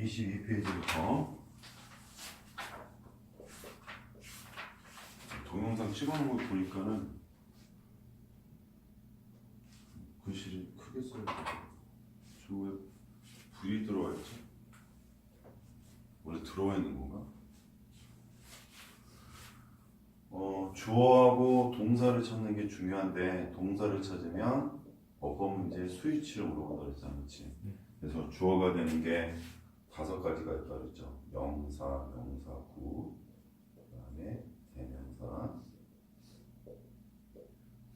22페이지부터 동영상 찍어놓은 거 보니까는 글씨를 크게 써야 돼. 저 왜 불이 들어와 있지? 원래 들어와 있는 건가? 주어하고 동사를 찾는 게 중요한데 동사를 찾으면 어법 문제에 수위치를 물어본다 그랬잖아, 그렇지? 그래서 주어가 되는 게 5가지가 있다 그랬죠. 명사, 명사구, 그다음에 대명사,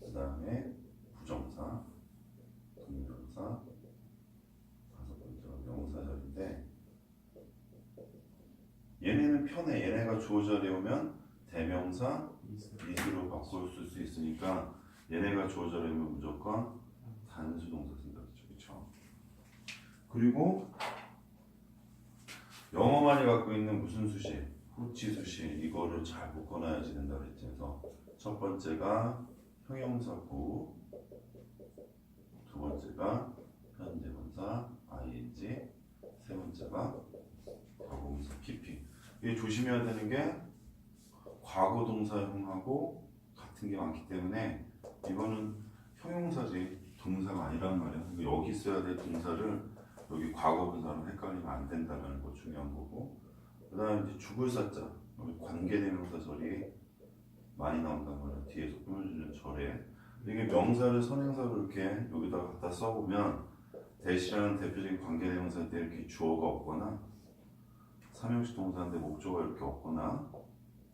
그다음에 부정사, 동명사, 5번째가 명사절인데 얘네는 편해. 얘네가 주어 자리에 오면 대명사, 이스로 바꿀 수 있으니까 얘네가 주어 자리에 오면 무조건 단수 동사 쓴다 그랬죠, 그렇죠? 그리고 영어만이 갖고 있는 무슨 수식, 후치 수식 이거를 잘 묶어놔야지 된다 그랬지. 그래서 첫 번째가 형용사구, 두 번째가 현재분사 ing, 세 번째가 과거분사 PP. 이게 조심해야 되는 게 과거 동사형하고 같은 게 많기 때문에 이거는 형용사지 동사가 아니란 말이야. 그러니까 여기 써야 될 동사를 여기 과거분사로 헷갈리면 안 된다는 거 중요한 거고, 그 다음에 이제 죽을 사자, 여기 관계대명사 절이 많이 나온단 말이야. 뒤에서 꾸며주는 절에. 이게 명사를 선행사로 이렇게 여기다가 갖다 써보면 대시라는 대표적인 관계대명사 때 이렇게 주어가 없거나 삼형식 동사인데 목적어가 이렇게 없거나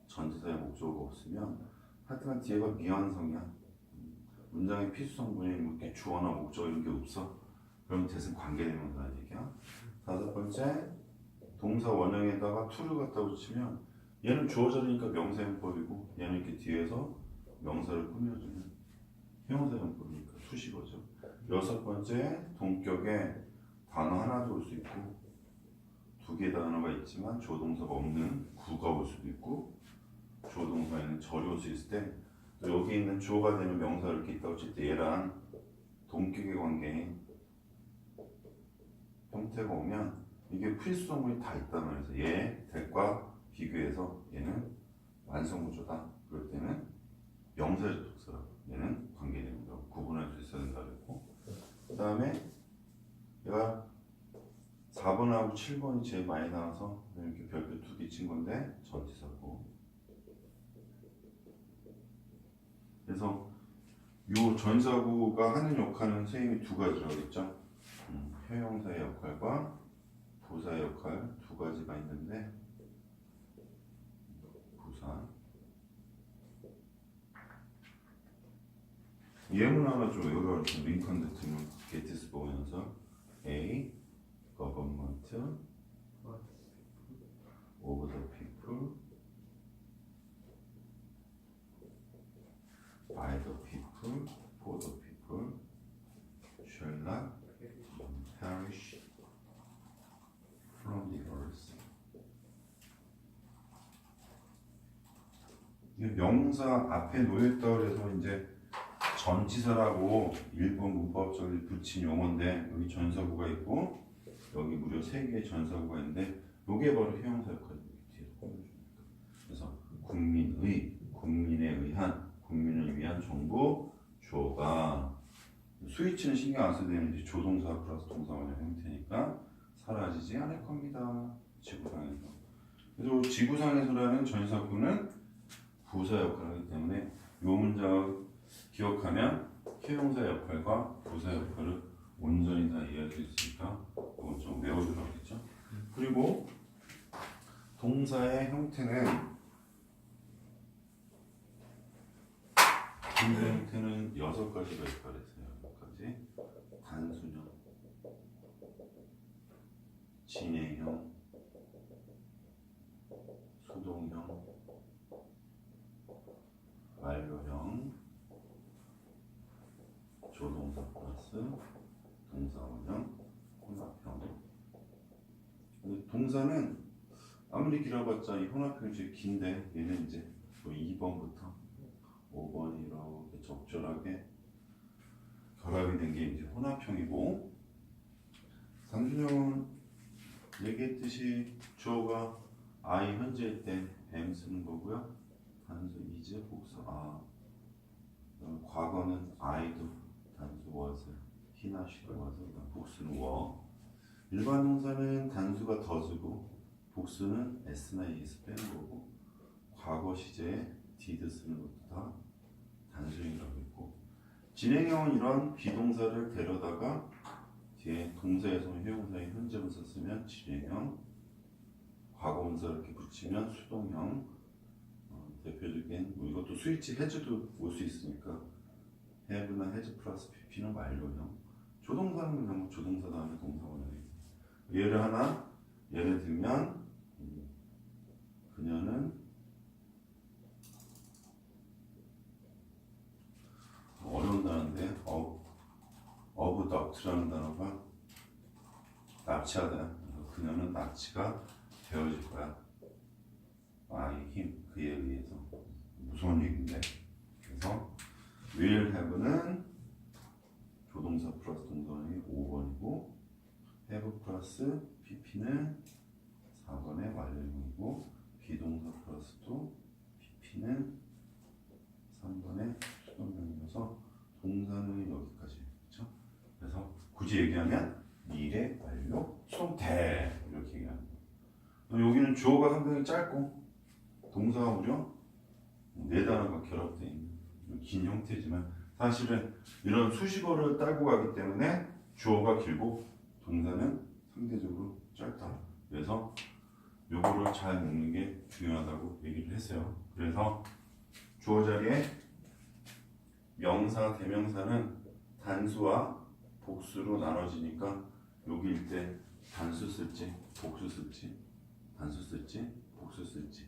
전치사의 목적어가 없으면 하여튼 뒤에가 미완성이야. 문장의 필수성분이 이렇게 주어나 목적어 이런 게 없어. 그럼 대신 관계대명사라는 얘기야. 5번째, 동사 원형에다가 to를 갖다 붙이면 얘는 주어 자리니까 명사형법이고 얘는 이렇게 뒤에서 명사를 꾸며주는 형용사형법이니까 수식어죠. 6번째, 동격에 단어 하나도 올 수 있고 2개의 단어가 있지만 주어 동사가 없는 구가 올 수도 있고 주어 동사에는 절이 올 수 있을 때 또 여기 있는 주어가 되는 명사를 이렇게 있다고 칠 때 얘랑 동격의 관계인 형태가 오면 이게 필수성분이 다 있단 말이에요. 얘 대과 비교해서 얘는 완성구조다. 그럴 때는 명사적 독서라. 얘는 관계대명사 구분할 수 있어야 된다 그랬고, 그 다음에 얘가 4번하고 7번이 제일 많이 나와서 이렇게 별표 2개 친 건데 전치사고. 그래서 요 전사구가 하는 역할은 선생님이 2가지라고 했죠. 형용사의 역할과 부사의 역할 2가지가 있는데, 부사 예문 하나 좀 외워라. 링컨 대통령 게티스버그 연설. A. Government of the people by the people for the people shall not perish from the earth. 이 명사 앞에 놓였다고 해서 이제 전치사라고 일본 문법적으로 붙인 용어인데 여기 전사구가 있고 여기 무려 3개의 전사구가 있는데 이게 바로 형용사 역할입니다. 뒤에서 보여줍니다. 그래서 국민의, 국민에 의한, 국민을 위한 정부, 주어가 스위치는 신경 안 써도 되는데 조동사 플러스 동사 원형 형태니까 사라지지 않을 겁니다. 지구상에서. 그래서 지구상에서라는 전사구는 부사 역할을 하기 때문에 이 문장을 기억하면 형용사 역할과 부사 역할을 온전히 다 이해할 수 있으니까 이건 좀 외워주라고 했죠. 그리고 동사의 형태는 동사 형태는 6가지가 있다고 했어요. 6가지. 단순형, 진행형, 수동형, 완료형, 조동사 플러스 동사 원형, 혼합형. 동사는 아무리 길어봤자 이 혼합형이 제일 긴데 얘는 이제 2번부터 5번이 이렇게 적절하게 결합이 된 게 이제 혼합형이고, 단순형은 얘기했듯이 주어가 I 현재일 때 am 쓰는 거고요. 단수 is 복수 과거는 I도 단수 was he나 she도 was 복수는 were. 일반 동사는 단수가 does고 복수는 s나 es 빼는 거고 과거 시제에 did 쓰는 것도 다 단수형이라고 했고 진행형은 이런 비동사를 데려다가 뒤에 동사에서 회용사의 현재분사 쓰면 진행형, 과거분사 이렇게 붙이면 수동형. 대표적인 뭐 이것도 스위치 해즈도 올 수 있으니까 have나 has 플러스 pp는 완료형. 조동사는 그냥 뭐 조동사 다음에 동사 원형이고 예를 하나 예를 들면 그녀는 어려운 단어인데 abduct라는 단어가 납치하다. 그녀는 납치가 되어질 거야. him 그에 의해서 무서운 얘기인데 그래서 will have는 조동사 플러스 동사원이 5번이고 have 플러스 pp는 4번의 완료형이고 비동사 플러스 또 pp는 3번의 수동형이어서 동사는 여기까지. 그렇죠? 그래서 굳이 얘기하면 미래 완료 수동태 이렇게 얘기하는 거예요. 여기는 주어가 상당히 짧고 동사가 무려 4단어가 결합되어 있는 긴 형태지만 사실은 이런 수식어를 딸고 가기 때문에 주어가 길고 동사는 상대적으로 짧다. 그래서 요거를 잘 묶는 게 중요하다고 얘기를 했어요. 그래서 주어 자리에 명사, 대명사는 단수와 복수로 나눠지니까 여기일 때 단수 쓸지 복수 쓸지 단수 쓸지 복수 쓸지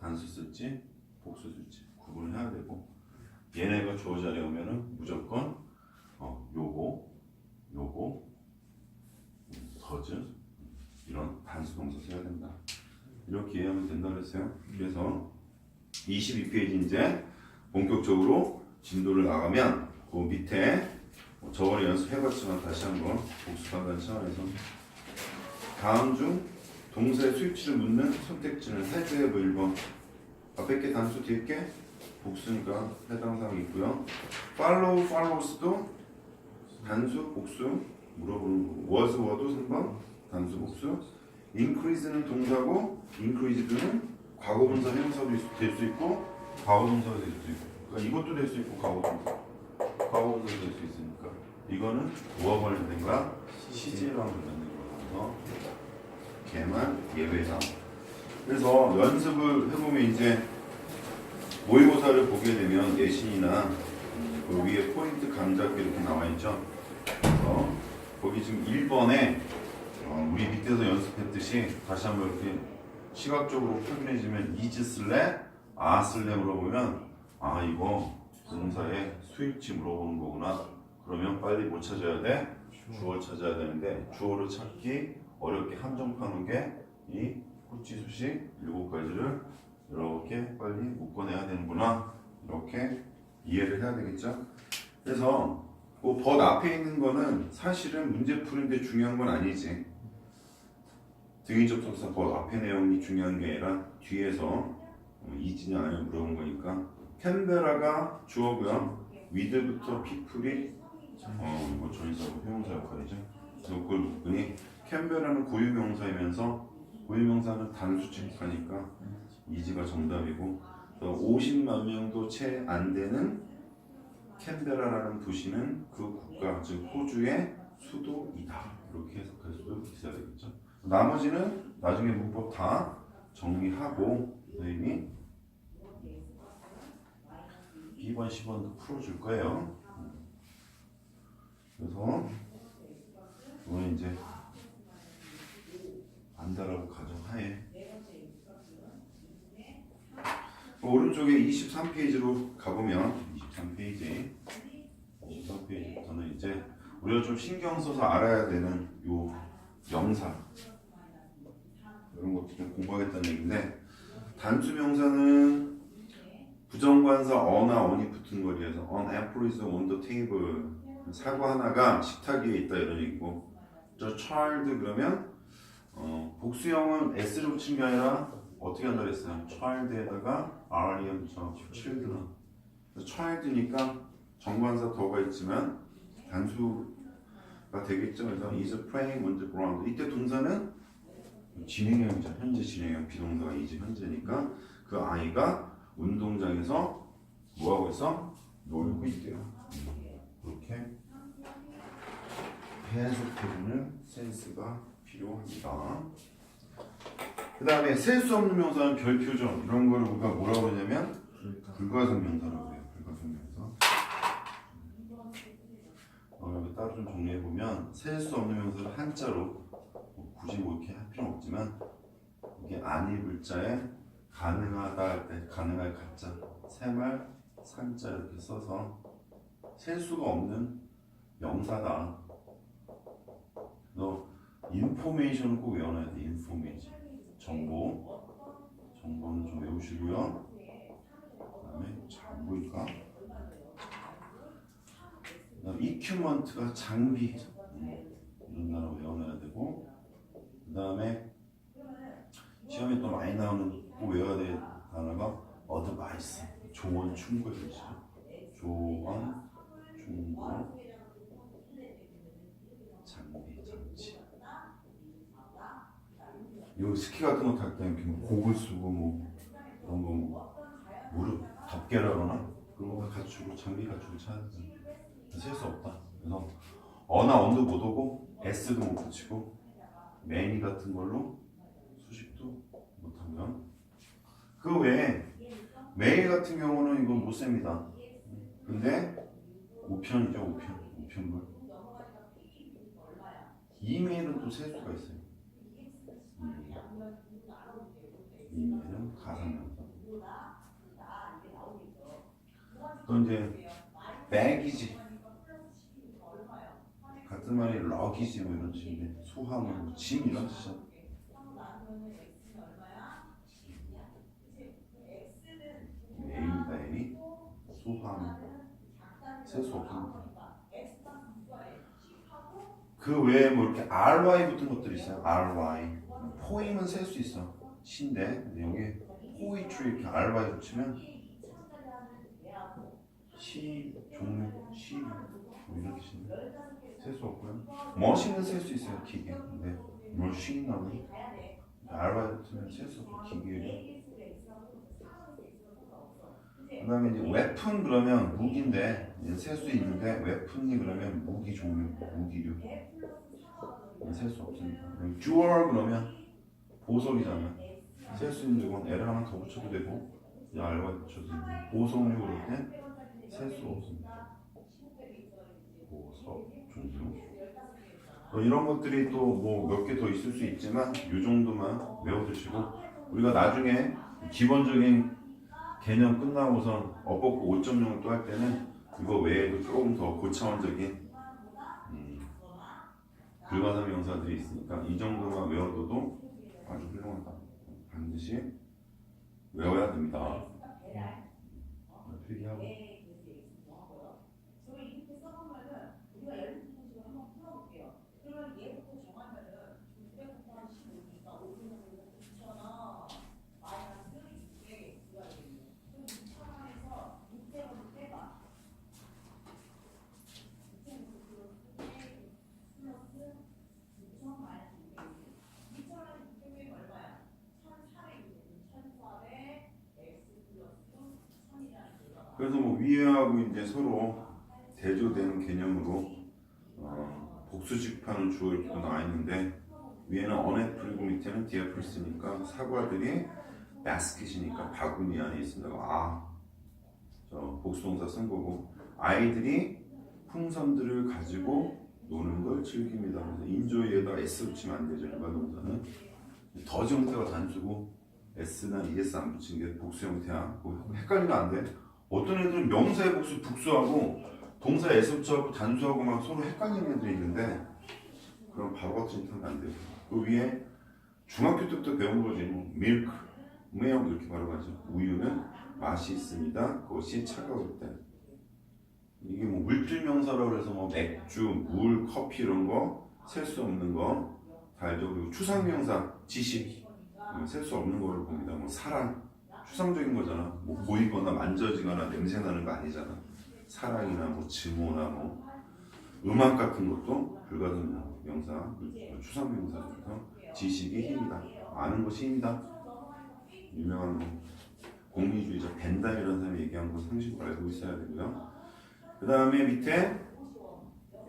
단수 쓸지 복수 쓸지 구분을 해야 되고 얘네가 주어 자리에 오면은 무조건 요거 더즈 이런 단수 동사 써야 된다. 이렇게 이해하면 된다고 했어요. 그래서 22페이지 이제 본격적으로 진도를 나가면 그 밑에 저번에 연습해봤지만 다시 한번 복습한다는 차원에서 다음 중 동사의 수입치를 묻는 선택지는 had, have 1번 앞에 게 단수 뒤에 게 복수니까 해당 사항이 있고요. follow, follows도 단수, 복수 물어보는 거고 was, were도 3번 단수, 복수 increase는 동사고 increased는 과거분사 형사도 될 수 있고 과거분사가 될 수 있고 그러니까 이것도 될 수 있고 과거분사도 될 수 있으니까 이거는 뭐와 관련된 거야? 시제랑 관련된 거라서 걔만 예외다. 그래서 연습을 해보면 이제 모의고사를 보게 되면 내신이나 그 위에 포인트 강좌표 이렇게 나와 있죠. 그래서 거기 지금 1번에 우리 밑에서 연습했듯이 다시 한번 이렇게 시각적으로 확인해주면 is 쓸래? 쓸래 물어보면 이거 동사의 수입지 물어보는 거구나. 그러면 빨리 뭐 찾아야 돼? 주어 찾아야 되는데 주어를 찾기 어렵게 한정파는 게 이 후치 수식 7가지를 이렇게 빨리 묶어내야 되는구나. 이렇게 이해를 해야 되겠죠? 그래서 뭐 벗 앞에 있는 거는 사실은 문제 푸는데 중요한 건 아니지. 등위 접속사 벗 앞에 내용이 중요한 게 아니라 뒤에서 이지냐 아니냐 물어본 거니까 캔베라가 주어고요. 위드부터 피플이 이거 전치사고 형용사 역할이죠. 그래서 그걸 묶으니 캔베라는 고유명사이면서 고유명사는 단수 취급하니까 이지가 정답이고 50만 명도 채 안 되는 캔베라라는 도시는 그 국가 즉 호주의 수도이다. 이렇게 해석할 수도 있어야 되겠죠. 나머지는 나중에 문법 다 정리하고 선생님이 2번, 10번도 풀어줄 거예요. 그래서 이건 이제 안다라고 가정하에 오른쪽에 23페이지로 가보면 23페이지부터는 이제 우리가 좀 신경 써서 알아야 되는 요 명사 이런 것도 좀 공부하겠다는 얘기인데 단수 명사는 부정관사 어나 언이 붙은 거리에서 on apple is on the table 사과 하나가 식탁 위에 있다 이런 얘기고 저 child 그러면 복수형은 s를 붙인 게 아니라 어떻게 한다 그랬어요? child에다가 rem 붙여 children. child니까 정관사 더가 있지만 단수가 되겠죠. 그래서 is playing on the ground. 이때 동사는 진행형이죠. 현재 진행형. 비동사가 is 현재니까 그 아이가 운동장에서 뭐 하고 있어? 놀고 있대요. 이렇게 해석해주는 센스가 필요합니다. 그 다음에 셀 수 없는 명사는 별표죠. 이런 걸 우리가 뭐라고 하냐면 불가성 명사라고 해요. 불가성 명사. 여기 따로 좀 정리해보면 셀 수 없는 명사를 한자로 굳이 뭐 이렇게 할 필요는 없지만 이게 아니 불자에 가능하다 할 때 가능할 가짜 새말 산자 이렇게 써서 셀 수가 없는 명사다. 너 인포메이션을 꼭 외워놔야 돼. 인포메이션 정보는 좀 외우시고요. 그 다음에 잘 안 보일까? 그 다음에 이큐먼트가 장비 이런 단어 외워놔야 되고 그 다음에 시험에 또 많이 나오는 꼭 외워야 될 단어가 어드바이스 조언 충고의 뜻이죠. 조언 충고 장치 요 스키 같은 거 탈 때 곡을 쓰고 뭐 이런 거 무릎 덮개라 그러나 그런 거 갖추고 장비 갖추고 차야 돼. 셀 수 없다. 그래서 어나 언도 못 오고 s도 못 붙이고 매니 같은 걸로 수식도 못하면 그 외에 매일 같은 경우는 이건 못 셉니다. 근데 우편이죠. 우편물 이메일은 또 셀 수가 있어요. 이메일은 가상명사. 또 이제 백이지 같은 말이 럭이지 뭐 이런 식인데 수화물 뭐 짐 이런 뜻이야. A입니다. A 수화물 셀 수 없습니다. 그 외에 뭐 이렇게 RY 붙은 것들이 있어요. RY 포임은 셀 수 있어. 시인데 여기 포이트리 이렇게 RY 붙이면 시 종류 시 뭐 이런 뜻인데 셀 수 없고요. 머신은 셀 수 있어요. 기계. 근데 머신하고 RY 붙으면 셀 수 없고 기계예요. 그 다음에 이제 웨폰 그러면 무기인데 셀 수 있는데 웨폰이 그러면 무기 종류, 무기류 셀 수 없습니다. 듀얼 그러면 보석이잖아요. 셀 수 있는 건 L 하나 더 붙여도 되고 R과 붙여도 되고 보석류 그럴 때 셀 수 없습니다. 보석 종류 이런 것들이 또 뭐 몇 개 더 있을 수 있지만 이 정도만 외워두시고 우리가 나중에 기본적인 개념 끝나고선 어법고 5.0을 또 할 때는 이거 외에도 조금 더 고차원적인 불가상 명사들이 있으니까 이 정도만 외워둬도 아주 훌륭하다. 반드시 외워야 됩니다. 필기하고. 그래서 뭐 위에하고 이제 서로 대조되는 개념으로 복수식판은 주어 이렇게 나와 있는데 위에는 언애플이고 밑에는 디애플스니까 사과들이 바스켓이니까 바구니 안에 있습니다. 저 복수동사 쓴 거고 아이들이 풍선들을 가지고 노는 걸 즐깁니다. 그래서 인조이에다 s 붙이면 안 되죠. 일반 동사는 더지 형태가 단수고 s나 es 안 붙인 게 복수 형태야. 뭐 헷갈리면 안 돼. 어떤 애들은 명사의 복수 북수하고 동사 s 붙여갖고 단수하고 막 서로 헷갈리는 애들이 있는데 그럼 바로 같은 짓 하면 안 돼요. 그 위에 중학교 때부터 배운 거지. 뭐 밀크, milk 이렇게 발음하죠. 우유는 맛이 있습니다. 그것이 차가울 때. 이게 뭐 물질명사라고 해서 뭐 맥주, 물, 커피 이런 거 셀 수 없는 거 다 알죠? 그리고 추상명사, 지식, 셀 수 없는 거를 봅니다. 뭐 사랑, 추상적인 거잖아. 뭐 보이거나 만져지거나 냄새 나는 거 아니잖아. 사랑이나 뭐 증오나 뭐 음악 같은 것도 불가능 명사, 추상명사 중에서 지식이 힘이다. 아는 것이 힘이다. 유명한 뭐 공리주의자 벤담이라는 사람이 얘기한 거 상식으로 알고 있어야 되고요. 그 다음에 밑에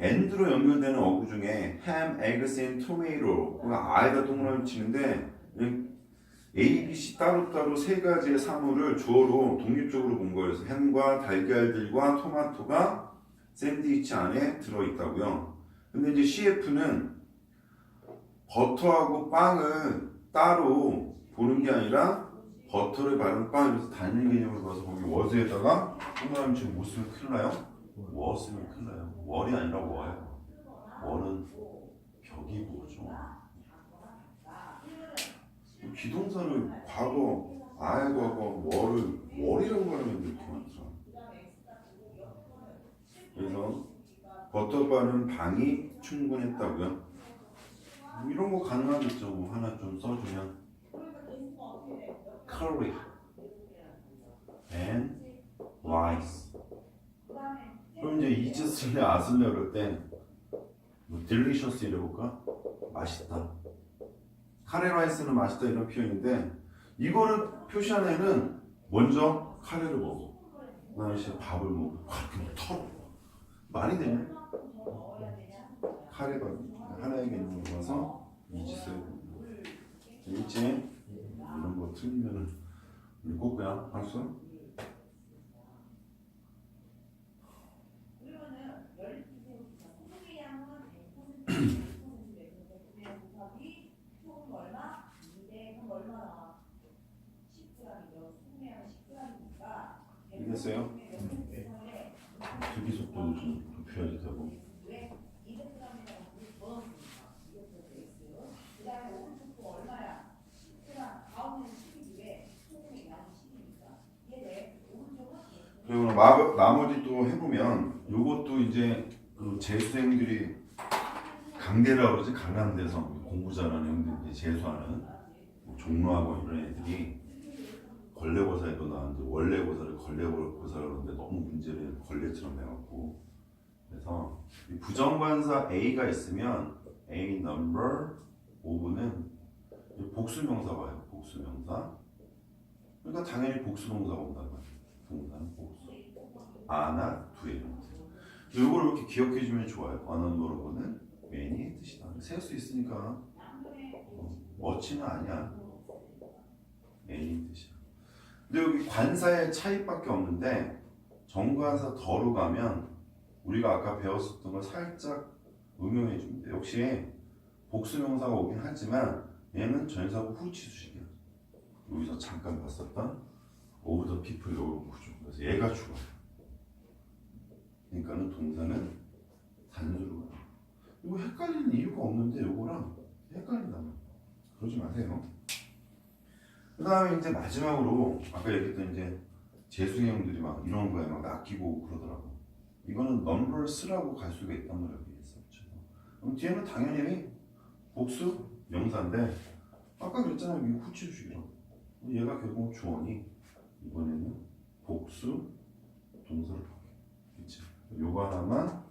and로 연결되는 어구 중에 ham, eggs, and tomato 아에다 동그라미 치는데 A, B, C 따로따로 세 가지의 사물을 주어로 독립적으로 본 거예요. 그래서 햄과 달걀들과 토마토가 샌드위치 안에 들어있다고요. 근데 이제 CF는 버터하고 빵을 따로 보는 게 아니라 버터를 바른 빵이라서 단일 개념으로 봐서 거기 워즈에다가 동그라미 치고 못 쓰면 큰일 나요? 워 쓰면 큰일 나요. 월이 아니라 워예요. 월은 벽이 뭐죠? 기동사를 과거, 아의 과거, 월이라고 하면 이렇게 많죠. 그래서 버터 바른 방이 충분했다고요. 이런 거 가능하겠죠. 뭐 하나 좀 써주면 curry and rice. 그럼 이제 이즈 쓸래 아 쓸래 그럴 때뭐 delicious 이래볼까? 맛있다. 카레 라이스는 맛있다 이런 표현인데 이거를 표시한 애는 먼저 카레를 먹어. 그다음에 밥을 먹어. 그렇게 털어. 말이 되냐? 카레가 하나의 개념으로 봐서 이지 써야 됩니다. 재밌지? 이런 거 틀리면은 꼭 그냥 알았어? 이겼어요? 듣기 속도도 좀 높여야지 되고. 그리고 나머지 또 해보면 요것도 이제 그 재수생들이 강대라고 그러지. 강남대에서 공부 잘하는 형들이 재수하는 뭐 종로하고 이런 애들이 걸레고사에도 나왔는데 원래고사를 걸레고사라고 하는데 너무 문제를 걸레처럼 내갖고 그래서 부정관사 A가 있으면 A number 5는 복수명사 봐요. 복수명사. 그러니까 당연히 복수동사가 온다는 거예요. 동사는 복수. 아나 두의 명사. 이걸 이렇게 기억해주면 좋아요. 어넌버러브는 many의 뜻이다. 셀 수 있으니까 멋지는 아니야. many의 뜻이야. 근데 여기 관사의 차이밖에 없는데 정관사 더로 가면 우리가 아까 배웠었던 걸 살짝 응용해 줍니다. 역시 복수명사가 오긴 하지만 얘는 전사구 후치수식이야. 여기서 잠깐 봤었던 of the people 이런 구조. 그래서 얘가 좋아요. 그러니까는 동사는 단수로 가요. 이거 헷갈리는 이유가 없는데 요거랑 헷갈린다면 그러지 마세요. 그 다음에 이제 마지막으로 아까 얘기했던 이제 재수형들이 막 이런 거에 막 낚이고 그러더라고. 이거는 numbers라고 갈 수가 있단 말이야. 그럼 뒤에는 당연히 복수 명사인데 아까 그랬잖아요. 이거 후치주식이라고. 얘가 결국 주어니 이번에는 복수 동사를 바뀌어. 그치? 요거 하나만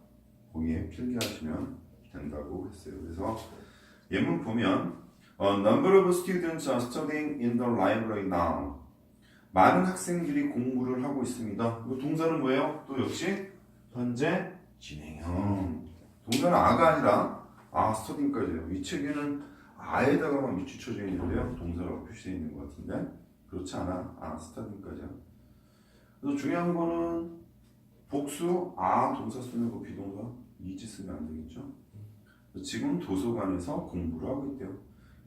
거기에 필기하시면 된다고 했어요. 그래서 예문 보면 number of students are studying in the library now. 많은 학생들이 공부를 하고 있습니다. 이 동사는 뭐예요? 또 역시 현재 진행형. 동사는 아가 아니라 studying까지예요. 이 책에는 아에다가만 밑줄쳐져 있는데요. 동사라고 표시되어 있는 것 같은데 그렇지 않아. studying까지야. 그래서 중요한 거는 복수 동사 쓰는 거 비동사 이지 쓰면 안 되겠죠. 지금 도서관에서 공부를 하고 있대요.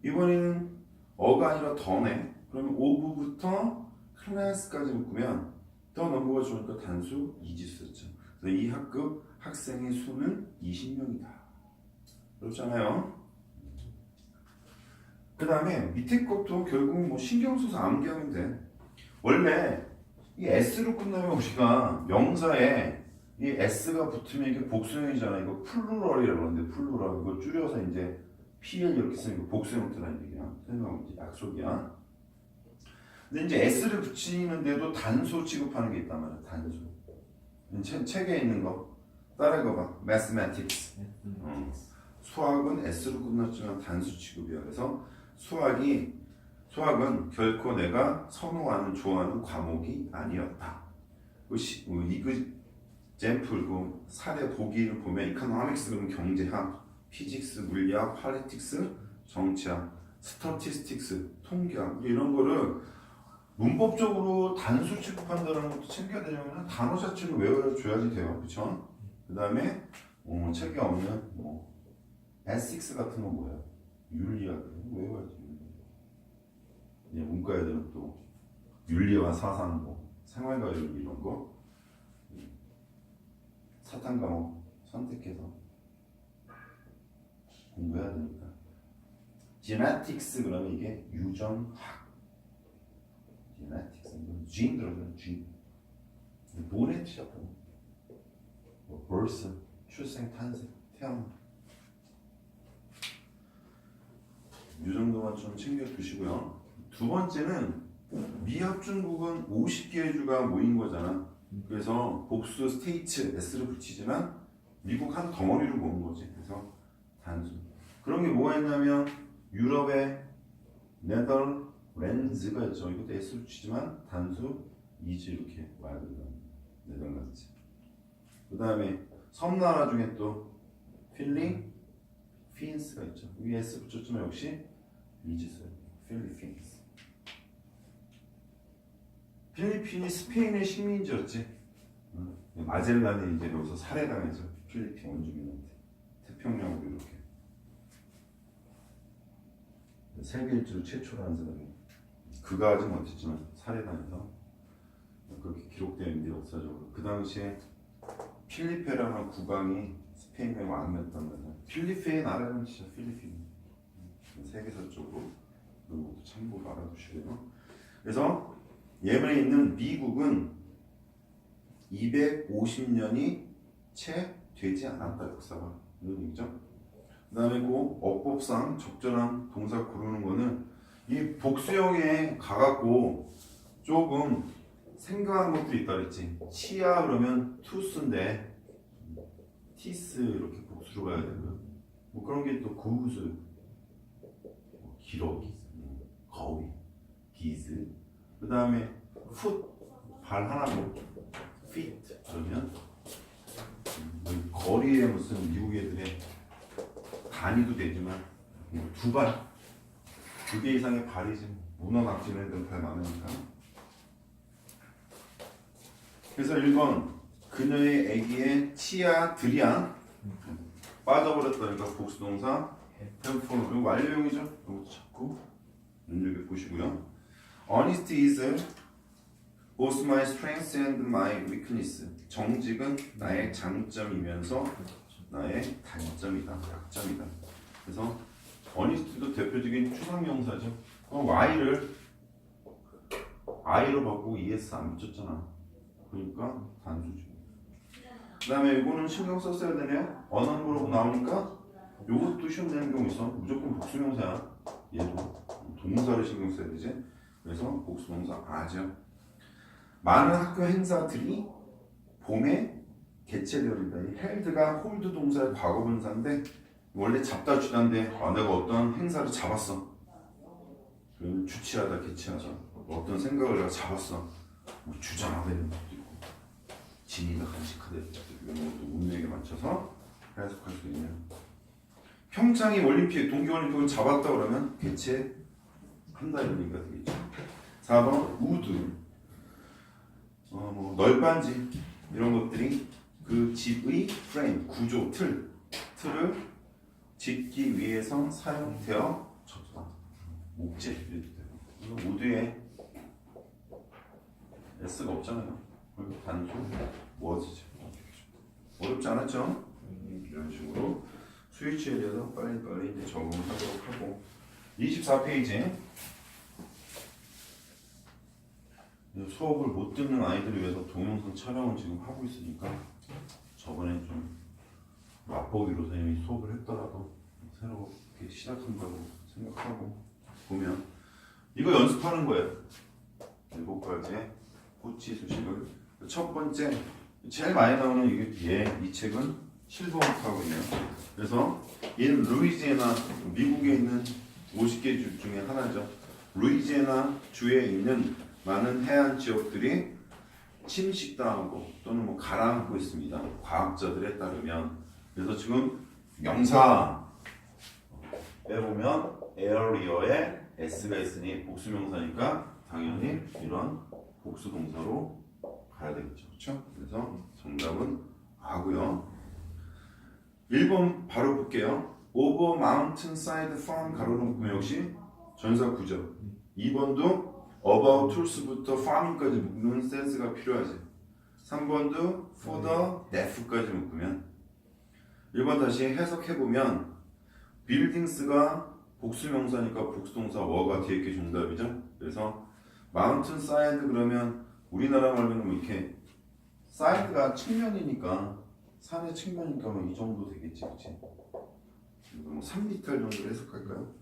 이번에는 어가 아니라 더네. 그러면 오브부터 클래스까지 묶으면 더 넘버가 좋으니까 단수 이지 쓰죠. 그래서 이 학급 학생의 수는 20명이다. 그렇잖아요. 그 다음에 밑에 것도 결국 뭐 신경 써서 암기하면 돼. 원래 이 S로 끝나면 우리가 명사에 이 S가 붙으면 이게 복수형이잖아. 이거 플루럴이라고 하는데 플루럴 이거 줄여서 이제 PL 이렇게 쓰는 거 복수 형태라는 얘기야. 생각하면 이제 약속이야. 근데 이제 S를 붙이는데도 단수 취급하는 게 있단 말이야. 단수. 책에 있는 거 따라가봐. Mathematics. 수학은 S로 끝났지만 단수 취급이야. 그래서 수학은 결코 내가 선호하는 좋아하는 과목이 아니었다. example 그 사례 보기를 보면 economics 그러면 경제학, physics 물리학, politics 정치학, statistics 통계학 이런 거를 문법적으로 단수 취급한다는 것도 챙겨야 되려면 단어 자체를 외워줘야지 돼요. 그렇죠? 그 다음에 책에 없는 ethics 같은 건 뭐예요? 윤리학 외워야지. 이제 문과 애들은 또 윤리와 사상, 생활과 윤리 이런 거 사탕 과목 선택해서 공부해야 되니까. genetics 그러면 이게 유전학. genetics 이건 gene 들어가요. gene. 보넷이야. birth 출생 탄생 태어나. 이 정도만 좀 챙겨 두시고요. 두 번째는 미합중국은 50개의 주가 모인 거잖아. 그래서 복수 스테이트 S를 붙이지만 미국 한 덩어리를 모은 거지. 그래서 단수. 그런 게 뭐가 있냐면 유럽의 네덜랜드가 있죠. 이것도 S를 붙이지만 단수 이지 이렇게 와야 된다. 네덜란드. 그 다음에 섬나라 중에 또 필리핀스가 있죠. 위에 S 붙였지만 역시 이지 써요. 필리핀스. 필리핀이 스페인의 식민지였지. 마젤란이 이제 여기서 살해당해서 필리핀 원주민한테 태평양으로 이렇게 세계 일주를 최초라는 사람이 그가 하지 못했지만 살해당해서 그렇게 기록되어 있는데 역사적으로 그 당시에 필리페라는 국왕이 스페인의 왕이었단 말이야. 필리페의 나라는 진짜 필리핀. 세계사적으로 그런 것도 참고로 알아두시고요. 그래서 예문에 있는 미국은 250년이 채 되지 않았다 역사가 이런 얘기죠. 그 다음에 그 어법상 적절한 동사 고르는 거는 이 복수형에 가갖고 조금 생각한 것들이 있다 그랬지. 치아 그러면 투스인데 티스 이렇게 복수로 가야 되고요. 뭐 그런 게 또 구스, 기러기, 거위, 기즈. 그 다음에 발 하나 feet 그러면 거리에 무슨 미국 애들의 단위도 되지만 두 발, 2개 이상의 발이 지금 문어 낙지는 애들은 발 많으니까. 그래서 1번 그녀의 아기의 치아 들이야 빠져버렸다니까 복수동사 햄폰으로 완료형이죠. 이것도 자꾸 눈여겨 보시고요. Honesty is both my strength and my weakness. 정직은 나의 장점이면서 나의 단점이다, 약점이다. 그래서 honesty도 대표적인 추상명사죠. y를 i로 바꾸고 es 안 붙였잖아. 그러니까 단수죠. 그 다음에 이거는 신경 썼어야 되네요. 언어로 나오니까 이것도 시험 되는 경우 있어. 무조건 복수명사야. 얘도 동사를 신경 써야 되지. 그래서 복수명사 아죠. 많은 학교 행사들이 봄에 개최되어진다. 이 헬드가 홀드 동사의 과거분사인데 원래 잡다 주다인데 내가 어떤 행사를 잡았어. 그러면 주치하다 개최하다. 어떤 생각을 내가 잡았어. 뭐 주장하다 이런 것도 있고 진이가 간직하다 이런 것도 운명에 맞춰서 해석할 수 있네요. 평창이 올림픽, 동계올림픽을 잡았다 그러면 개최한다 이런 얘기가 되겠죠. 4번 우드, 뭐 널빤지 이런 것들이 그 집의 프레임, 구조, 틀을 짓기 위해서 사용되어 졌다. 목재 이래도 돼요. 우드에 S가 없잖아요. 그리고 단수 was죠. 어렵지 않았죠? 이런 식으로 스위치에 대해서 빨리빨리 이제 적응을 하도록 하고 24페이지 수업을 못 듣는 아이들을 위해서 동영상 촬영을 지금 하고 있으니까 저번에 좀 맛보기로 선생님이 수업을 했더라도 새롭게 시작한다고 생각하고 보면 이거 연습하는 거예요. 7가지의 호치 수식을. 첫 번째 제일 많이 나오는 이게 이 책은 실버부터 있네요. 그래서 얘는 루이지애나 미국에 있는 50개 주 중에 하나죠. 루이지애나 주에 있는 많은 해안 지역들이 침식당하고 또는 뭐 가라앉고 있습니다. 과학자들에 따르면. 그래서 지금 명사 빼보면 에어리어에 s가 있으니 복수명사니까 당연히 이런 복수동사로 가야 되겠죠. 그렇죠? 그래서 정답은 아고요. 1번 바로 볼게요. Over mountainside farm 가로로 묶으면 역시 전사 구죠. 2번도 about tools부터 farming까지 묶는 센스가 필요하지. 3번도 for the deaf까지 묶으면 1번 다시 해석해보면 buildings가 복수명사니까 복수동사 were 뒤에 게 정답이죠. 그래서 mountainside 그러면 우리나라 말로는 뭐 이렇게 side가 측면이니까 산의 측면이니까 뭐 이 정도 되겠지, 그치? 뭐 3비탈 정도로 해석할까요?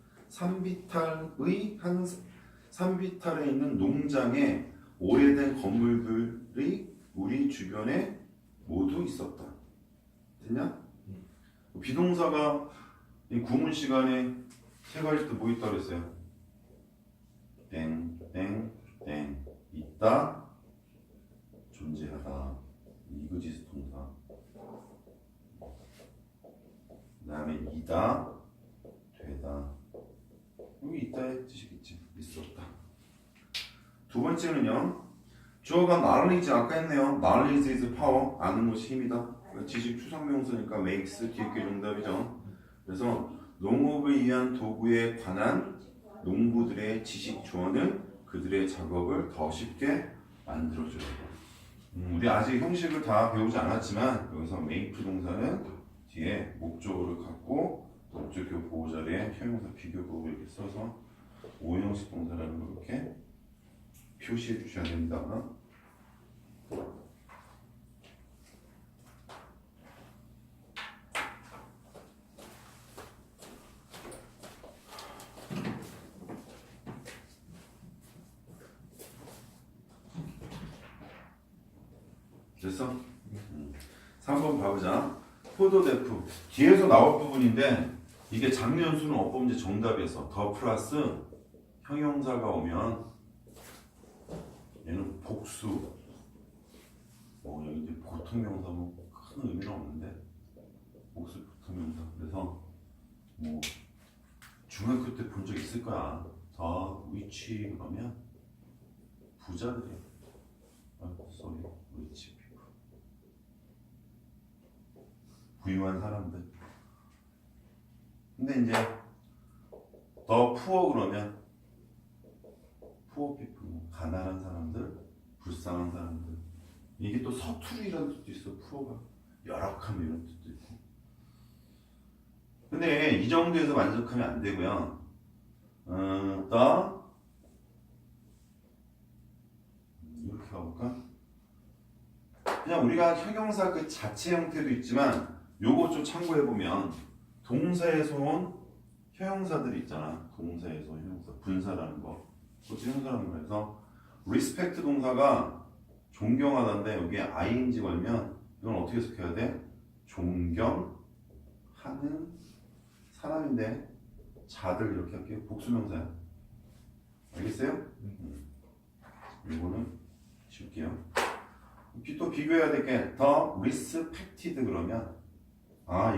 3비탈에 있는 농장에 오래된 건물들이 우리 주변에 모두 있었다. 됐냐? 비동사가 이 구문 시간에 세 가지 또 뭐 있다고 그랬어요? 땡, 땡, 땡. 있다, 존재하다. 이그지스 동사. 그 다음에 이다, 되다. 여기 있다의 뜻이겠지. 있었다. 두 번째는요. 주어가 knowledge 아까 했네요. knowledge is power. 아는 것이 힘이다. 지식 추상명사니까 makes 뒤에 게 정답이죠. 그래서 농업을 위한 도구에 관한 농부들의 지식 조언은 그들의 작업을 더 쉽게 만들어줘요. 우리 아직 형식을 다 배우지 않았지만 여기서 make 동사는 뒤에 목적어를 갖고 목적어 보호 자리에 형용사 비교급을 이렇게 써서 오형식 동사라는 걸 이렇게 표시해 주셔야 됩니다. 됐어? 3번 봐보자. 포도대프 뒤에서 나올 부분인데 이게 장면수는 어법문제 정답이었어. 더 플러스 형용사가 오면 얘는 복수. 여기 이제 보통명사 뭐 큰 의미는 없는데 복수 보통명사. 그래서 뭐 중학교 때 본 적 있을 거야. 더 위치 그러면 부자들이야. 쏘리 위치. 부유한 사람들. 근데 이제 더 푸어 그러면 푸어 피플, 가난한 사람들, 불쌍한 사람들. 이게 또 서투르이라는 뜻도 있어. 푸어가 열악함 이런 뜻도 있고. 근데 이 정도에서 만족하면 안 되고요. 더 이렇게 가볼까? 그냥 우리가 형용사 그 자체 형태도 있지만 요거 좀 참고해보면 동사에서 온 형용사들이 있잖아. 동사에서 형용사, 분사라는 거. 그것도 형용사라는 거에서 respect 동사가 존경하다인데 여기에 ing 걸면 이건 어떻게 해석해야 돼? 존경하는 사람인데 자들 이렇게 할게요. 복수명사야. 알겠어요? 이거는 칠게요. 또 비교해야 될 게 더 respected 그러면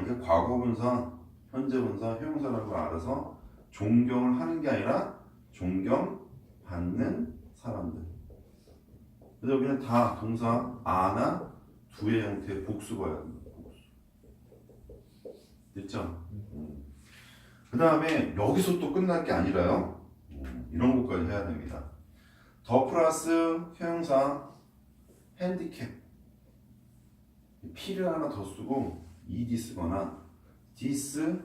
이게 과거분사, 현재분사, 형용사라는 걸 알아서 존경을 하는 게 아니라 존경받는 사람들. 그래서 여기는 다 동사 아나 두의 형태의 복수가 해야 됩니다. 복수. 됐죠? 그 다음에 여기서 또 끝날 게 아니라요. 이런 것까지 해야 됩니다. 더 플러스 형용사 핸디캡. P를 하나 더 쓰고 ed 쓰거나 disabled.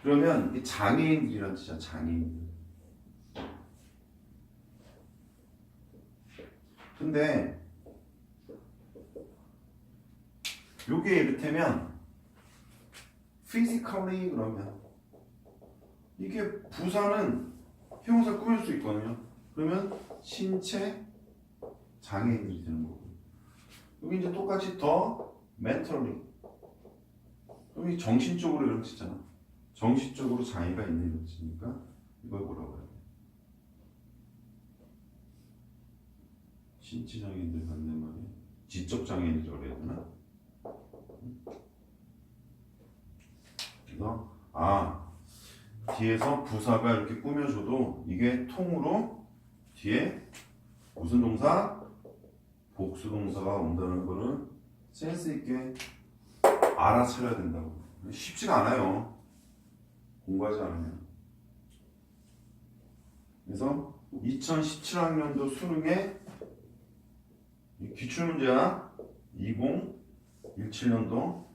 그러면 이 장애인이란 뜻이야. 장애인. 근데 요게 이를테면 physically 그러면 이게 부사는 형용사 꾸밀 수 있거든요. 그러면 신체 장애인이 되는 거고 여기 이제 똑같이 더 mentally 여기 정신적으로 이런 뜻이잖아. 정신적으로 장애가 있는 이런 뜻이니까 이걸 뭐라고 해야 돼? 신체 장애인들 반대말이 지적 장애인이라고 해야 되나? 그래서 뒤에서 부사가 이렇게 꾸며줘도 이게 통으로 뒤에 무슨 동사? 복수 동사가 온다는 거를 센스 있게 알아차려야 된다고. 쉽지가 않아요. 공부하지 않으면. 그래서 2017학년도 수능에 기출문제야 2017년도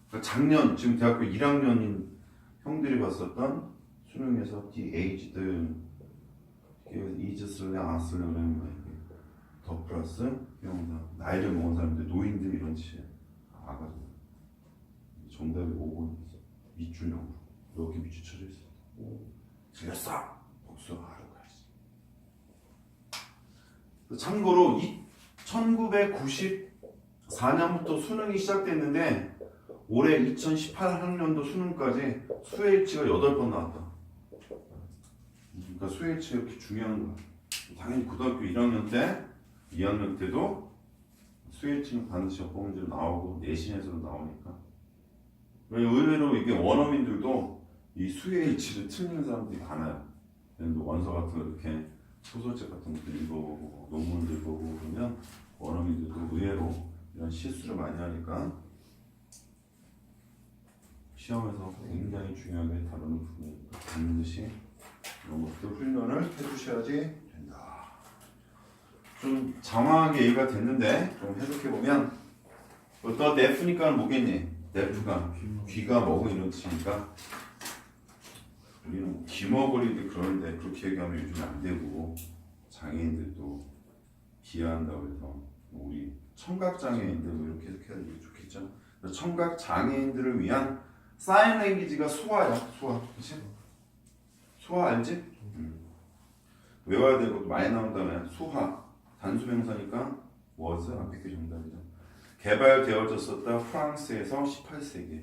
그러니까 작년 지금 대학교 1학년인 형들이 봤었던 수능에서 the aged is 쓸래 안 쓸래 그러면 더 플러스 형사 나이를 먹은 사람들 노인들 이런 뜻이에요. 아가지고 정답이 5번 밑줄형으로 이렇게 밑줄 쳐져 있어. 틀렸어. 복수하라고 해야지. 참고로 1994년부터 수능이 시작됐는데 올해 2018학년도 수능까지 수혜일치가 8번 나왔다. 그러니까 수혜일치가 이렇게 중요한 거야. 당연히 고등학교 1학년 때, 2학년 때도 수혜일치는 반드시 여권 문제로 나오고 내신에서도 나오니까. 의외로 이게 원어민들도 이 수혜일치를 틀리는 사람들이 많아요. 원서 같은 거 이렇게 소설책 같은 것도 읽어보고 논문도 읽어보고 그러면 원어민들도 의외로 이런 실수를 많이 하니까 시험에서 굉장히 중요하게 다루는 부분이니까 반드시 이런 것도 훈련을 해주셔야지 된다. 좀 장황하게 얘기가 됐는데 좀 해석해보면 또 데프니까는 뭐겠니? 데프가 귀가 먹은 이런 뜻이니까 우리는 귀머거리도 그러는데 그렇게 얘기하면 요즘 안 되고 장애인들도 비하한다고 해서 우리 청각장애인들 뭐 이렇게 해석해야 되면 좋겠죠. 청각장애인들을 위한 사인 랭귀지가 수화야. 수화. 그치? 수화 알지? 외워야 될 것도 많이 나온다면 수화. 단수명사니까 was 앞에 게 정답이죠. 개발되어졌었다 프랑스에서 18세기.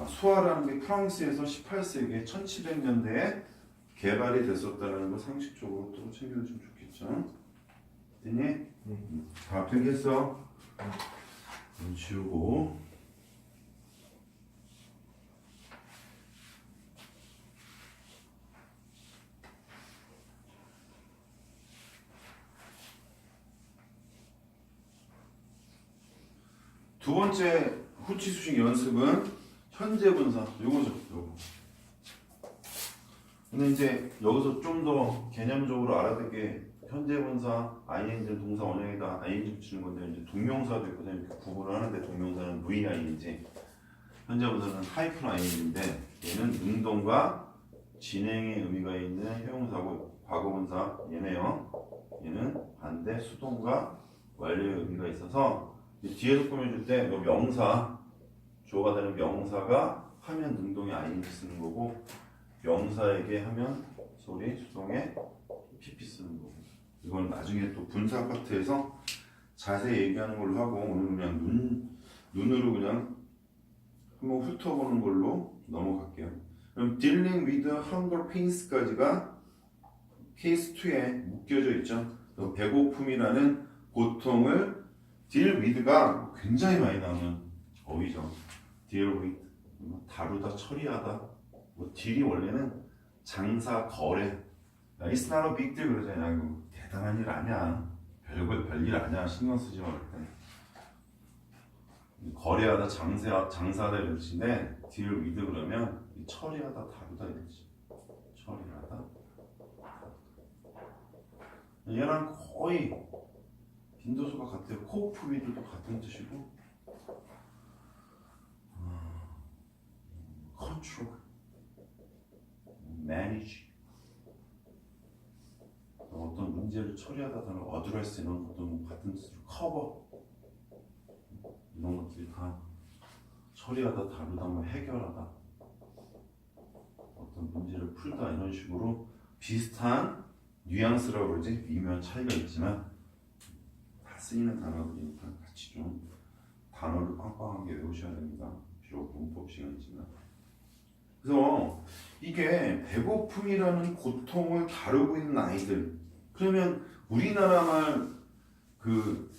수화라는 게 프랑스에서 18세기 1700년대에 개발이 됐었다는 거 상식적으로 또 챙겨주시면 좋겠죠. 됐니? 다 필기했어? 지우고 두 번째 후치 수식 연습은 현재 분사 요거죠. 요거. 근데 이제 여기서 좀 더 개념적으로 알아듣게 현재 분사 ing 동사 원형이다 ing 붙이는 건데 이제 동명사도 있거든요. 이렇게 구분을 하는데 동명사는 v-ing 현재 분사는 하이픈 ing인데 얘는 능동과 진행의 의미가 있는 형용사고 과거 분사 얘네요. 얘는 반대 수동과 완료의 의미가 있어서 뒤에서 꾸며줄 때 명사 주어가 되는 명사가 하면 능동의 ing 쓰는 거고 명사에게 하면 소리 수동의 pp 쓰는 거고 이건 나중에 또 분사 파트에서 자세히 얘기하는 걸로 하고 오늘 그냥 눈으로 그냥 한번 훑어보는 걸로 넘어갈게요. 그럼 dealing with hunger pains까지가 케이스 2에 묶여져 있죠. 배고픔이라는 고통을 deal with가 굉장히 많이 나오는 어휘죠. deal with 다루다 처리하다 뭐 딜이 원래는 장사 거래 It's not a big deal 그러잖아요. 대단한 일 아니야. 별일 아니야. 신경 쓰지 마. 거래하다 장사하다 이런 뜻인데 deal with 그러면 처리하다 다루다 이런 뜻. 처리하다 얘랑 거의 빈도수가 같아요. cope with도 같은 뜻이고 control manage 어떤 문제를 처리하다가 address 이런 것도 같은 뜻으로 cover 이런 것들이 다 처리하다, 다루다, 뭐 해결하다, 어떤 문제를 풀다 이런 식으로 비슷한 뉘앙스라고 그러지 미묘한 차이가 있지만 다 쓰이는 단어들이니까 같이 좀 단어를 꽉꽉하게 외우셔야 됩니다. 비록 문법 시간이지만. 그래서 이게 배고픔이라는 고통을 다루고 있는 아이들, 그러면 우리나라 말 그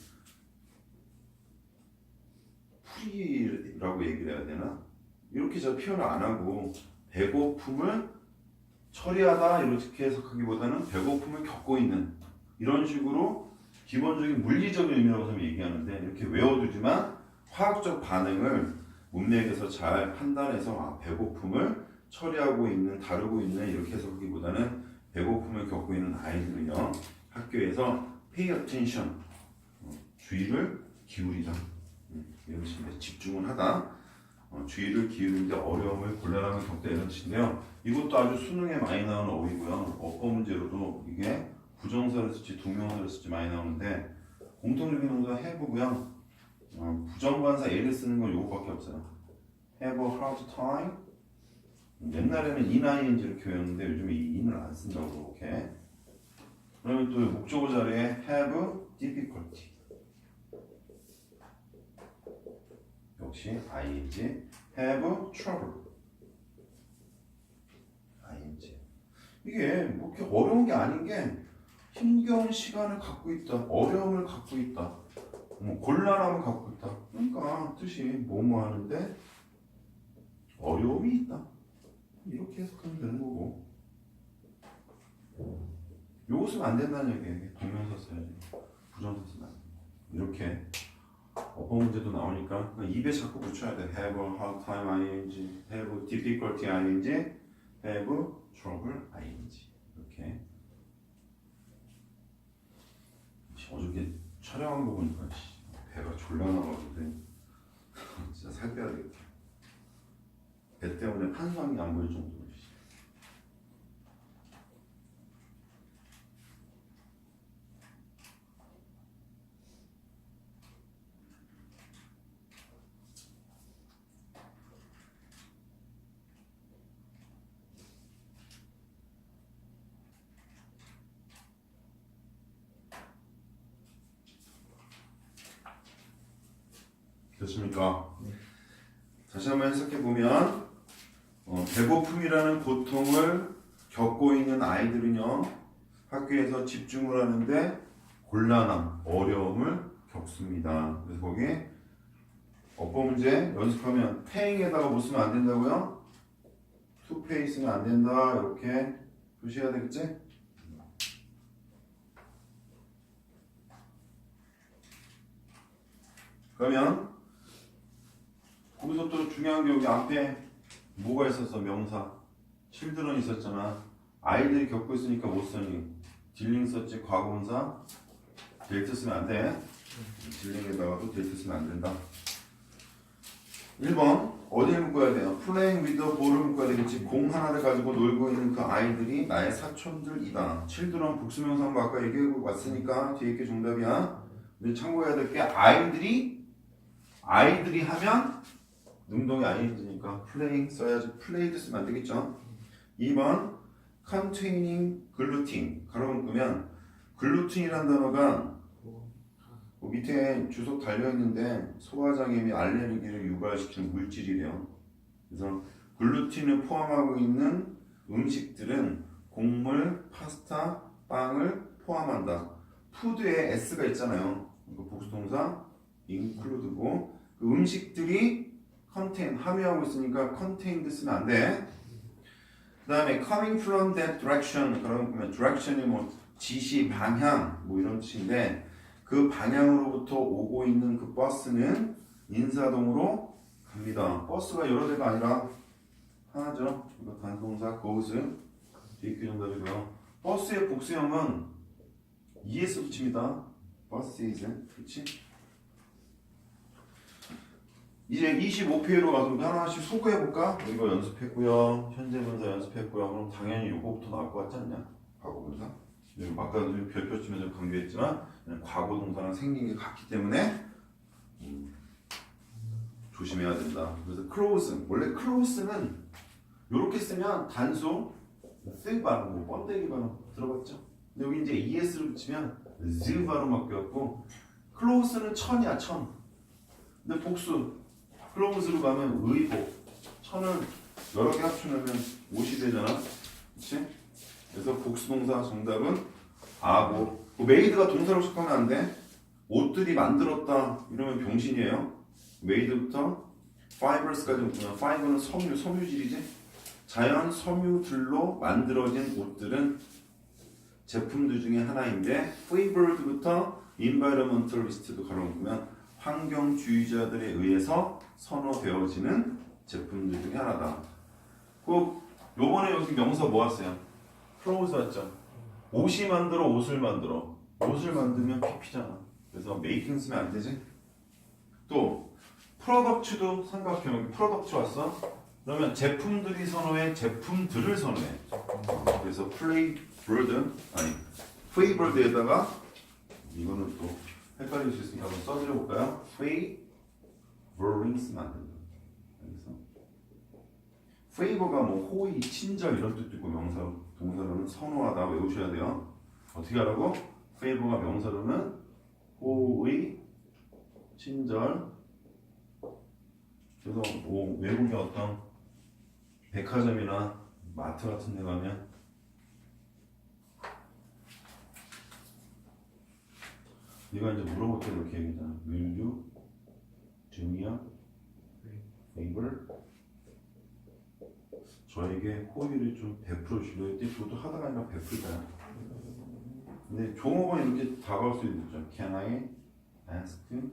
풀이라고 얘기를 해야 되나? 이렇게 저 표현을 안 하고 배고픔을 처리하다 이렇게 해석하기보다는 배고픔을 겪고 있는 이런 식으로 기본적인 물리적인 의미라고 저는 얘기하는데 이렇게 외워두지만 화학적 반응을 문맥에서 잘 판단해서 배고픔을 처리하고 있는, 다루고 있는 이렇게 해석하기보다는 배고픔을 겪고 있는 아이들은요 학교에서 pay attention, 주의를 기울이다, 이런 식인데 집중을 하다, 주의를 기울이는데 어려움을 곤란함을 겪다 이런 식인데요. 이것도 아주 수능에 많이 나오는 어휘고요. 어법 문제로도 이게 부정사를 쓸지 동명사를 쓸지 많이 나오는데 공통적인 동사 have고요. 부정관사 예를 쓰는 건 요거밖에 없어요. have a hard time. 옛날에는 in ing를 외웠는데 요즘에 이 in을 안 쓴다고 이렇게. 그러면 또 목적어 자리에 have difficulty. 역시 ing. have trouble. ing. 이게 뭐 이렇게 어려운 게 아닌 게 힘겨운 시간을 갖고 있다, 어려움을 갖고 있다, 뭐 곤란함을 갖고 있다. 그러니까 뜻이 뭐뭐 하는데 어려움이 있다. 이렇게 해석하면 되는 거고. 요거 쓰면 안 된다는 얘기예요. 동명사 써야지. 부정사 쓰면 안 돼. 이렇게 어법 문제도 나오니까 입에 자꾸 붙여야 돼. have a hard time ing, have difficulty ing, have trouble ing. 이렇게. 어저께 촬영한 거 보니까 배가 졸라 나가지고 진짜 살 빼야 되겠다. 배 때문에 탄수화물이 안 보일 정도로. 됐습니까? 네. 다시 한번 해석해 보면 배고픔이라는 고통을 겪고 있는 아이들은요 학교에서 집중을 하는데 곤란함, 어려움을 겪습니다. 그래서 거기에 어법 문제 연습하면 paying에다가 뭐 쓰면 안 된다고요? to pay 쓰면 안 된다 이렇게 표시해야 되겠지? 그러면 거기서 또 중요한 게 여기 앞에 뭐가 있었어? 명사 children 있었잖아. 아이들이 겪고 있으니까 못 쓰니 딜링 썼지. 과거분사 델트 쓰면 안 돼. 딜링에다가도 델트 쓰면 안 된다. 1번 어디에 묶어야 돼요? playing with the ball을 묶어야 되겠지. 공 하나를 가지고 놀고 있는 그 아이들이 나의 사촌들이다. children 복수명사 뭐 아까 얘기하고 왔으니까 뒤에 게 정답이야. 근데 참고해야 될 게 아이들이 하면 능동이 아니니까 playing 써야지. played 쓰면 안 되겠죠. 2번 containing gluten 가로 묶으면 글루틴이라는 단어가 밑에 주석 달려있는데 소화장애 및 알레르기를 유발시키는 물질이래요. 그래서 글루틴을 포함하고 있는 음식들은 곡물, 파스타, 빵을 포함한다. 푸드에 S가 있잖아요. 이거 복수동사 include고 그 음식들이 contain, 함유하고 있으니까 contained 쓰면 안 돼. 그 다음에 coming from that direction 그러면 direction이 뭐 지시, 방향 뭐 이런 뜻인데 그 방향으로부터 오고 있는 그 버스는 인사동으로 갑니다. 버스가 여러 대가 아니라 하나죠. 이거 단동사 goes 뒤에 정답이고요. 버스의 복수형은 ES 붙입니다. buses, 그렇지? 이제 25페이지로 가서 하나씩 소개해볼까? 이거 연습했고요. 현재 분사 연습했고요. 그럼 당연히 이거부터 나올 것 같지 않냐? 과거 분사. 아까 별표쯤에 좀 강조했지만 과거 동사랑 생긴 게 같기 때문에 조심해야 된다. 그래서 close, 원래 close는 이렇게 쓰면 단수 쓰 발음, 뭐 번데기 발음 들어봤죠? 근데 여기 이제 es를 붙이면 z 발음 바뀌었고 close는 천이야 천. 근데 복수 close로 가면 의복, 천은 여러 개 합치면 옷이 되잖아, 그렇지? 그래서 복수동사 정답은 아고. 메이드가 동사로 속하면 안 돼. 옷들이 만들었다 이러면 병신이에요. 메이드부터 fibers까지 보면 fiber는 섬유, 섬유질이지. 자연 섬유들로 만들어진 옷들은 제품들 중에 하나인데 favored부터 environmentalist도 가로막으면 환경주의자들에 의해서 선호되어지는 제품들 중에 하나다. 요번에 여기 명사 뭐 왔어요? clothes 왔죠. 옷이 만들어 옷을 만들어. 옷을 만들면 PP잖아. 그래서 making 쓰면 안 되지. 또 product도 삼각형 여기 product 왔어. 그러면 제품들이 선호해, 제품들을 선호해. 그래서 favored에다가 이거는 또 헷갈릴 수 있으니까 한번 써드려 볼까요? favoring 쓰면 안 된다. 그래서 favor가 뭐 호의, 친절 이런 뜻도 있고 명사, 동사로는 선호하다 외우셔야 돼요. 어떻게 하라고? favor가 명사로는 호의, 친절. 그래서 뭐 외국의 어떤 백화점이나 마트 같은 데 가면 네가 이제 물어볼 때 이렇게 얘기하잖아. Will you do me a favor? 저에게 호의를 좀 베풀어 주려 했지. 그것도 하다가 아니라 베풀다. 근데 종업원 이렇게 다가올 수 있죠. Can I ask you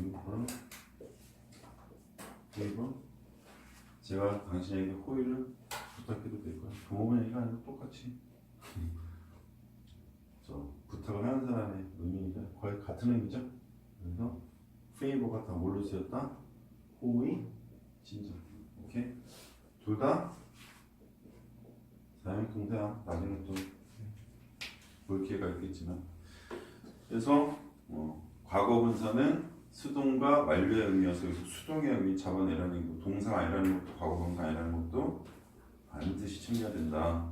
for favor? 제가 당신에게 호의를 부탁해도 될까요? 종업원 얘기가 아니라 똑같이 저 부탁을 하는 사람의 의미니까 거의 같은 의미죠. 그래서 favor가 다 뭘로 쓰였다? 호의, 친절. 오케이? 둘 다 사용 동사야. 나중에 또 볼 기회가 있겠지만. 그래서 과거 분사는 수동과 완료의 의미여서 여기서 수동의 의미 잡아내라는 거, 동사 아니라는 것도 과거 분사 아니라는 것도 반드시 챙겨야 된다.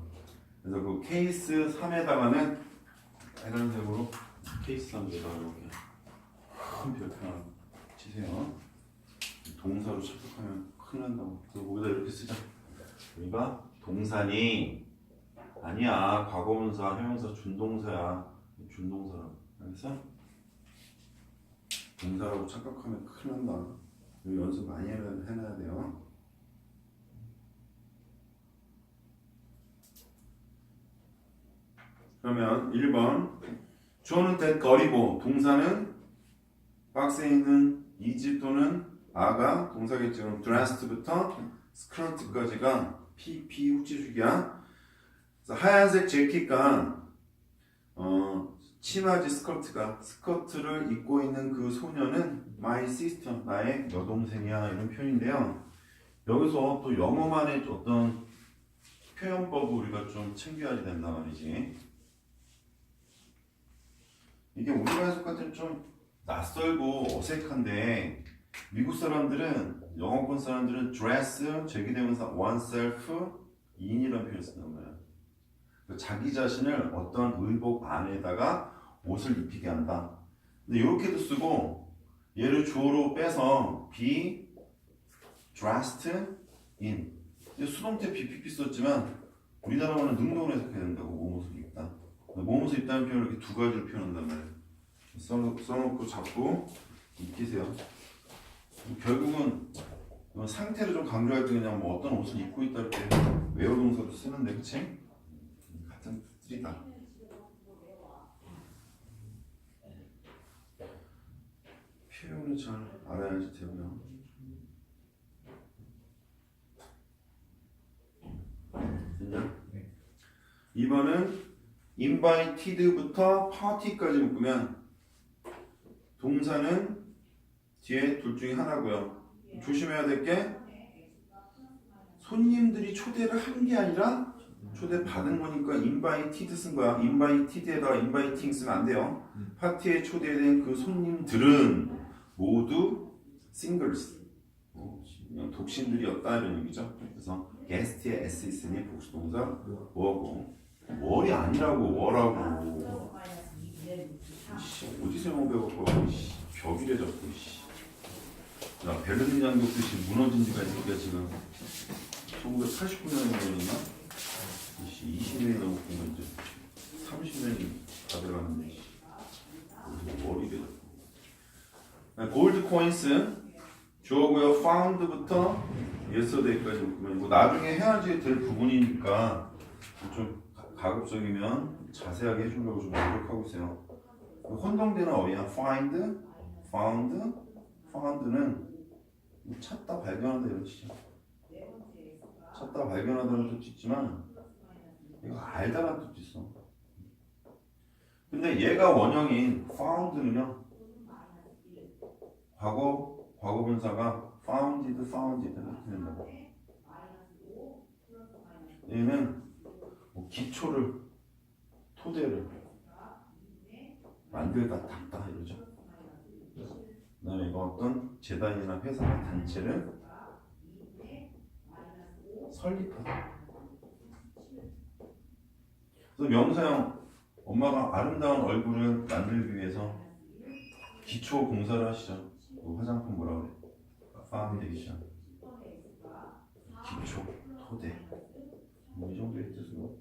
그래서 그 케이스 3에다가는 빨간색으로 케이스 3에다가 이렇게 큰 별표 하나 치세요. 동사로 착각하면 큰일 난다고. 그래서 거기다 이렇게 쓰자. 우리가 동사니 아니야. 과거분사, 형용사, 준동사야. 준동사라고. 알겠어? 동사라고 착각하면 큰일 난다. 이거 연습 많이 해놔야 돼요. 그러면 1번 주어는 that 거리고 동사는 박스에 있는 is 또는 a가 동사겠죠. 그럼 dressed부터 skirt까지가 PP 후치주기야. 하얀색 재킷과 치마지 스커트가 스커트를 입고 있는 그 소녀는 my sister 나의 여동생이야 이런 표현인데요. 여기서 또 영어만의 어떤 표현법을 우리가 좀 챙겨야 된단 말이지. 이게 우리가 해석할 때는 좀 낯설고 어색한데 미국 사람들은 영어권 사람들은 dress 제기대명사 oneself in이라는 표현을 쓴단 말이야. 자기 자신을 어떤 의복 안에다가 옷을 입히게 한다. 근데 이렇게도 쓰고 얘를 주어로 빼서 be dressed in. 수동태 BPP 썼지만 우리나라어는 능동으로 해석해야 된다고. 뭐뭇을 입다. 뭐뭇을 입다는 표현을 이렇게 두 가지로 표현한단 말이에요. 써놓고 잡고 익히세요. 결국은 상태를 좀 강조할 때 그냥 뭐 어떤 옷을 입고 있다 이렇게 외워 동사도 쓰는데 그치? 같은 뜻이다. 표현을 잘 알아야지 되고요. 됐냐? 2번은 invited부터 party까지 묶으면 동사는 뒤에 둘 중에 하나고요. 조심해야 될 게 손님들이 초대를 한 게 아니라 초대 받은 거니까 invited 쓴 거야. invited에다가 inviting 쓰면 안 돼요. 파티에 초대된 그 손님들은 모두 singles, 그냥 독신들이었다 이런 얘기죠. 그래서 guest에 s 있으니 복수동사 뭐고 월이 아니라고 월하고 이씨, 어디서 영어 배웠고 벽이래 자꾸 야 베를린 장벽 뜻이 무너진 지가 이게 지금 1989년이나 20년이 넘었고 이제 30년이 다 돼가는데 머리래 자꾸 골드 코인스 주어고요 found부터 yesterday까지 묶으면 나중에 해야지 될 부분이니까 좀 가급적이면 자세하게 해주려고 좀 노력하고 있어요. 혼동되는 어휘야. find, found, found는 찾다 발견하다 이런 뜻이죠. 찾다 발견하다는 뜻이 있지만 이거 알다라는 뜻도 있어. 근데 얘가 원형인 found는요 과거분사가 founded 이렇게 된다고. 얘는 뭐 기초를 토대를 만들다 닦다 이러죠. 그다음에 이거 어떤 재단이나 회사나 단체를 설립하다. 그래서 명사형 엄마가 아름다운 얼굴을 만들기 위해서 기초 공사를 하시죠. 그 화장품 뭐라 그래? 파운데이션, 기초, 토대. 뭐 이 정도의 뜻으로